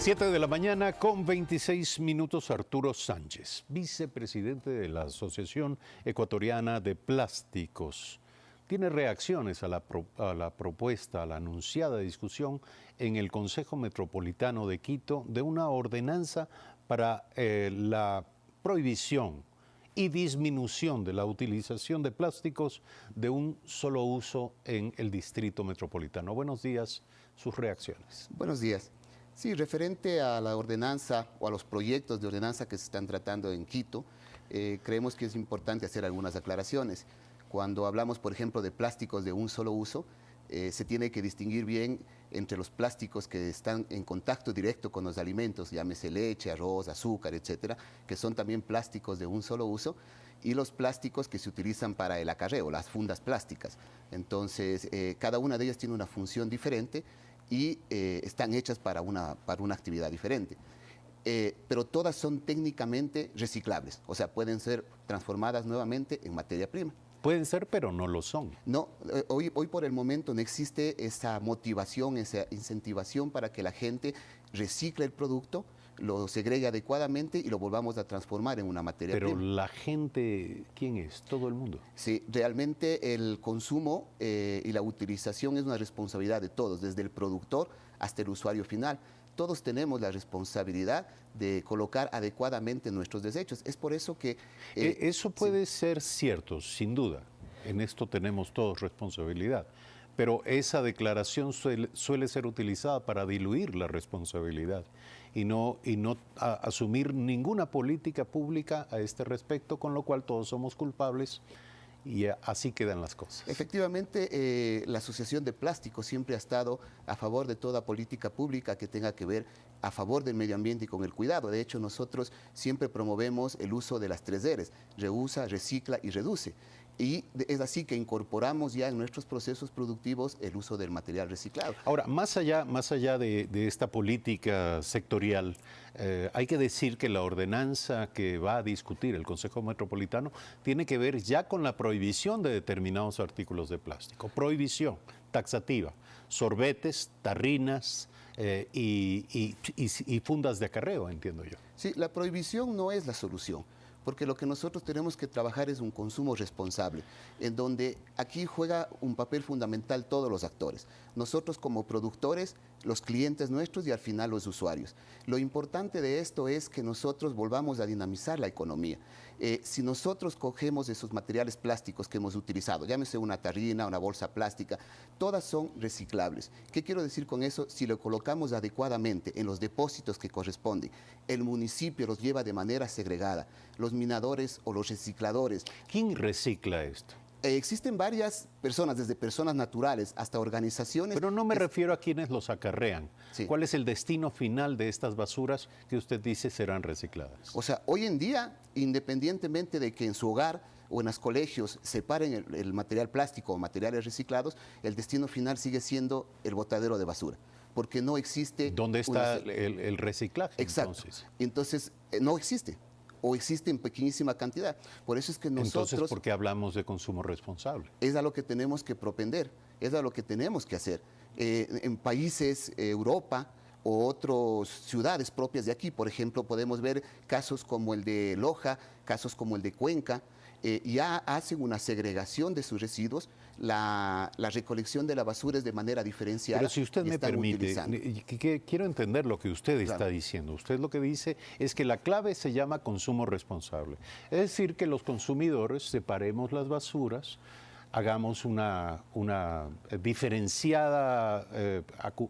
7 de la mañana con 26 minutos. Arturo Sánchez, vicepresidente de la Asociación Ecuatoriana de Plásticos, tiene reacciones a la propuesta, a la anunciada discusión en el Consejo Metropolitano de Quito de una ordenanza para la prohibición y disminución de la utilización de plásticos de un solo uso en el Distrito Metropolitano. Buenos días, sus reacciones. Buenos días. Sí, referente a la ordenanza o a los proyectos de ordenanza que se están tratando en Quito, creemos que es importante hacer algunas aclaraciones. Cuando hablamos, por ejemplo, de plásticos de un solo uso, se tiene que distinguir bien entre los plásticos que están en contacto directo con los alimentos, llámese leche, arroz, azúcar, etcétera, que son también plásticos de un solo uso, y los plásticos que se utilizan para el acarreo, las fundas plásticas. Entonces, cada una de ellas tiene una función diferente y están hechas para una actividad diferente. Pero todas son técnicamente reciclables, o sea, pueden ser transformadas nuevamente en materia prima. Pueden ser, pero no lo son. No, hoy por el momento no existe esa motivación, esa incentivación para que la gente recicle el producto, lo segregue adecuadamente y lo volvamos a transformar en una materia prima. Pero la gente, ¿quién es? Todo el mundo. Sí, realmente el consumo y la utilización es una responsabilidad de todos, desde el productor hasta el usuario final. Todos tenemos la responsabilidad de colocar adecuadamente nuestros desechos. Es por eso que... eso puede ser cierto, sin duda. En esto tenemos todos responsabilidad. Pero esa declaración suele ser utilizada para diluir la responsabilidad y no asumir ninguna política pública a este respecto, con lo cual todos somos culpables. Y así quedan las cosas. Efectivamente, la Asociación de Plásticos siempre ha estado a favor de toda política pública que tenga que ver a favor del medio ambiente y con el cuidado. De hecho, nosotros siempre promovemos el uso de las 3 Rs, reusa, recicla y reduce. Y es así que incorporamos ya en nuestros procesos productivos el uso del material reciclado. Ahora, más allá de esta política sectorial, hay que decir que la ordenanza que va a discutir el Consejo Metropolitano tiene que ver ya con la prohibición de determinados artículos de plástico. Prohibición taxativa, sorbetes, tarrinas y fundas de acarreo, entiendo yo. Sí, la prohibición no es la solución, porque lo que nosotros tenemos que trabajar es un consumo responsable, en donde aquí juega un papel fundamental todos los actores. Nosotros como productores, los clientes nuestros y al final los usuarios. Lo importante de esto es que nosotros volvamos a dinamizar la economía. Si nosotros cogemos esos materiales plásticos que hemos utilizado, llámese una tarrina, una bolsa plástica, todas son reciclables. ¿Qué quiero decir con eso? Si lo colocamos adecuadamente en los depósitos que corresponden, el municipio los lleva de manera segregada, los minadores o los recicladores. ¿Quién recicla esto? Existen varias personas, desde personas naturales hasta organizaciones. Pero no me refiero a quienes los acarrean. Sí. ¿Cuál es el destino final de estas basuras que usted dice serán recicladas? O sea, hoy en día, independientemente de que en su hogar o en los colegios separen el material plástico o materiales reciclados, el destino final sigue siendo el botadero de basura, porque no existe... ¿Dónde está el reciclaje? Exacto. Entonces, no existe. O existe en pequeñísima cantidad. Por eso es que nosotros... Entonces, ¿por qué hablamos de consumo responsable? Es a lo que tenemos que propender, es a lo que tenemos que hacer. En países, Europa o otras ciudades propias de aquí, por ejemplo, podemos ver casos como el de Loja, casos como el de Cuenca, ya hacen una segregación de sus residuos, la recolección de la basura es de manera diferenciada. Pero si usted me permite, quiero entender lo que usted está diciendo. Usted lo que dice es que la clave se llama consumo responsable. Es decir, que los consumidores separemos las basuras, hagamos una diferenciada,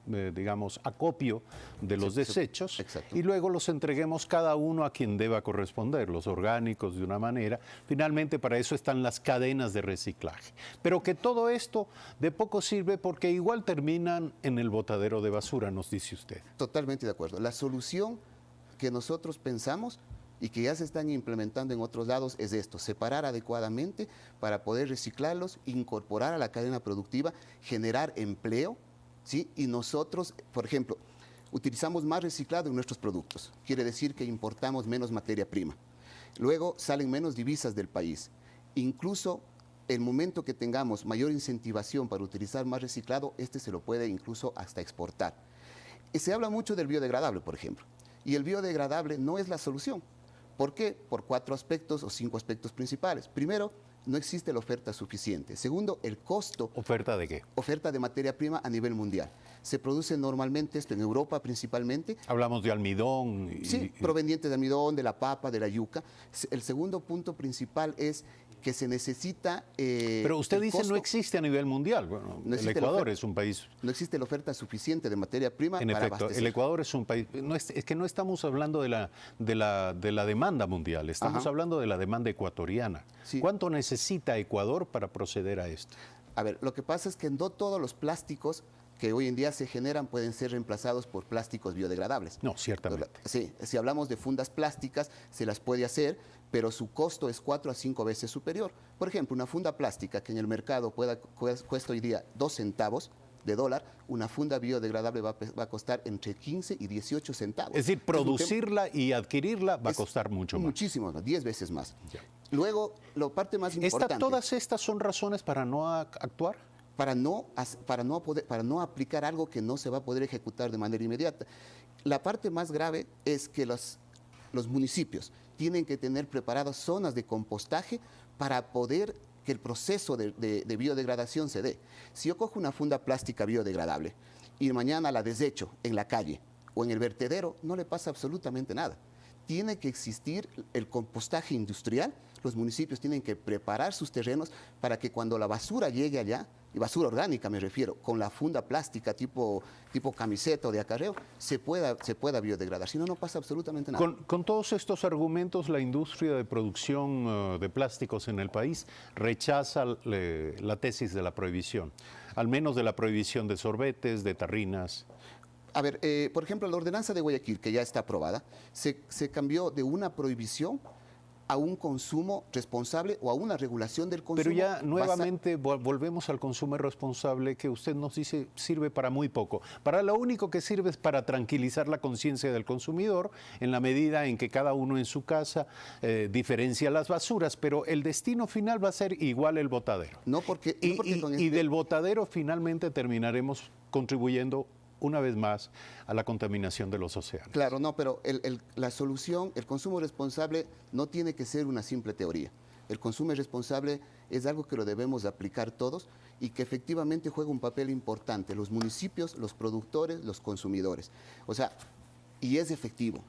digamos, acopio de los desechos. Exacto. Y luego los entreguemos cada uno a quien deba corresponder, los orgánicos de una manera. Finalmente, para eso están las cadenas de reciclaje. Pero que todo esto de poco sirve porque igual terminan en el botadero de basura, nos dice usted. Totalmente de acuerdo. La solución que nosotros pensamos y que ya se están implementando en otros lados es esto: separar adecuadamente para poder reciclarlos, incorporar a la cadena productiva, generar empleo, ¿sí? Y nosotros, por ejemplo, utilizamos más reciclado en nuestros productos. Quiere decir que importamos menos materia prima. Luego salen menos divisas del país. Incluso el momento que tengamos mayor incentivación para utilizar más reciclado, se lo puede incluso hasta exportar. Se habla mucho del biodegradable, por ejemplo, y el biodegradable no es la solución. ¿Por qué? Por 4 aspectos o 5 aspectos principales. Primero, no existe la oferta suficiente. Segundo, el costo. ¿Oferta de qué? Oferta de materia prima a nivel mundial. Se produce normalmente esto en Europa principalmente. Hablamos de almidón. Sí, provenientes de almidón, de la papa, de la yuca. El segundo punto principal es que se necesita... Pero usted dice no existe a nivel mundial. Bueno, no el Ecuador es un país... No existe la oferta suficiente de materia prima para efecto, abastecer. El Ecuador es un país... es que no estamos hablando de la demanda mundial, estamos hablando de la demanda ecuatoriana. Sí. ¿Cuánto necesita Ecuador para proceder a esto? A ver, lo que pasa es que no todos los plásticos que hoy en día se generan pueden ser reemplazados por plásticos biodegradables. No, ciertamente. Sí, si hablamos de fundas plásticas, se las puede hacer, pero su costo es 4 a 5 veces superior. Por ejemplo, una funda plástica que en el mercado cuesta hoy día 2 centavos de dólar, una funda biodegradable va a costar entre 15 y 18 centavos. Es decir, producirla y adquirirla va a costar mucho más. Muchísimo más, 10 veces más. Ya. Luego, la parte más importante... ¿Todas estas son razones para no actuar? Para no aplicar algo que no se va a poder ejecutar de manera inmediata. La parte más grave es que los municipios tienen que tener preparadas zonas de compostaje para poder que el proceso de biodegradación se dé. Si yo cojo una funda plástica biodegradable y mañana la desecho en la calle o en el vertedero, no le pasa absolutamente nada. Tiene que existir el compostaje industrial. Los municipios tienen que preparar sus terrenos para que cuando la basura llegue allá, y basura orgánica me refiero, con la funda plástica tipo camiseta o de acarreo, se pueda biodegradar. Si no, no pasa absolutamente nada. Con todos estos argumentos, la industria de producción de plásticos en el país rechaza la tesis de la prohibición, al menos de la prohibición de sorbetes, de tarrinas. A ver, por ejemplo, la ordenanza de Guayaquil, que ya está aprobada, se cambió de una prohibición a un consumo responsable o a una regulación del consumo. Pero ya nuevamente volvemos al consumo responsable, que usted nos dice sirve para muy poco. Para lo único que sirve es para tranquilizar la conciencia del consumidor en la medida en que cada uno en su casa diferencia las basuras, pero el destino final va a ser igual el botadero. Y del botadero finalmente terminaremos contribuyendo una vez más a la contaminación de los océanos. Claro, no, pero la solución, el consumo responsable no tiene que ser una simple teoría. El consumo responsable es algo que lo debemos aplicar todos y que efectivamente juega un papel importante, los municipios, los productores, los consumidores. O sea, y es efectivo.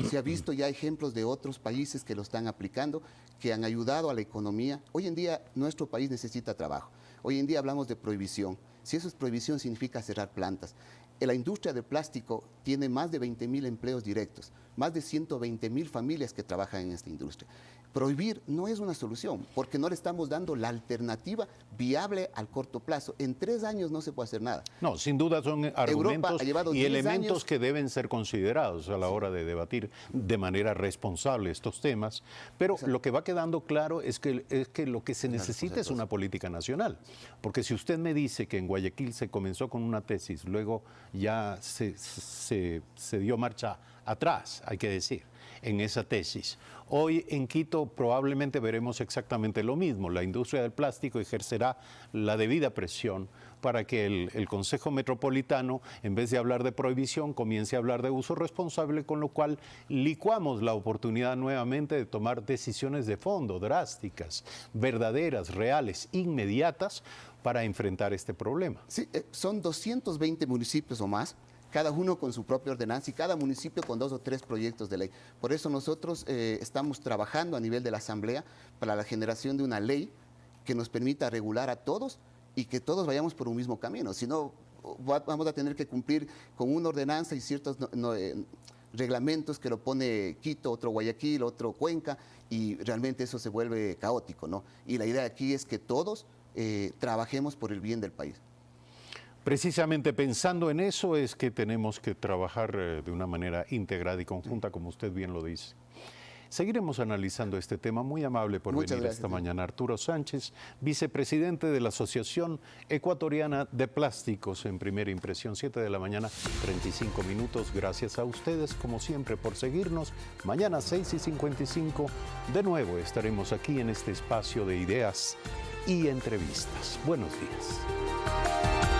Se ha visto ya ejemplos de otros países que lo están aplicando, que han ayudado a la economía. Hoy en día nuestro país necesita trabajo. Hoy en día hablamos de prohibición. Si eso es prohibición, significa cerrar plantas. La industria del plástico tiene más de 20.000 empleos directos, más de 120.000 familias que trabajan en esta industria. Prohibir no es una solución, porque no le estamos dando la alternativa viable al corto plazo. En 3 años no se puede hacer nada. No, sin duda son argumentos y elementos que deben ser considerados a la hora de debatir de manera responsable estos temas, pero lo que va quedando claro es que lo que se necesita es una política nacional, porque si usted me dice que en Guayaquil se comenzó con una tesis, luego ya se dio marcha atrás, hay que decir, en esa tesis. Hoy en Quito probablemente veremos exactamente lo mismo. La industria del plástico ejercerá la debida presión para que el Consejo Metropolitano, en vez de hablar de prohibición, comience a hablar de uso responsable, con lo cual licuamos la oportunidad nuevamente de tomar decisiones de fondo, drásticas, verdaderas, reales, inmediatas, para enfrentar este problema. Sí, son 220 municipios o más, cada uno con su propia ordenanza y cada municipio con 2 o 3 proyectos de ley. Por eso nosotros estamos trabajando a nivel de la Asamblea para la generación de una ley que nos permita regular a todos y que todos vayamos por un mismo camino. Si no, vamos a tener que cumplir con una ordenanza y ciertos reglamentos que lo pone Quito, otro Guayaquil, otro Cuenca, y realmente eso se vuelve caótico, ¿no? Y la idea aquí es que todos trabajemos por el bien del país. Precisamente pensando en eso es que tenemos que trabajar de una manera integrada y conjunta, como usted bien lo dice. Seguiremos analizando este tema. Muy amable por venir esta mañana. Arturo Sánchez, vicepresidente de la Asociación Ecuatoriana de Plásticos, en Primera Impresión, 7 de la mañana, 35 minutos. Gracias a ustedes, como siempre, por seguirnos. Mañana, 6:55, de nuevo estaremos aquí en este espacio de ideas y entrevistas. Buenos días.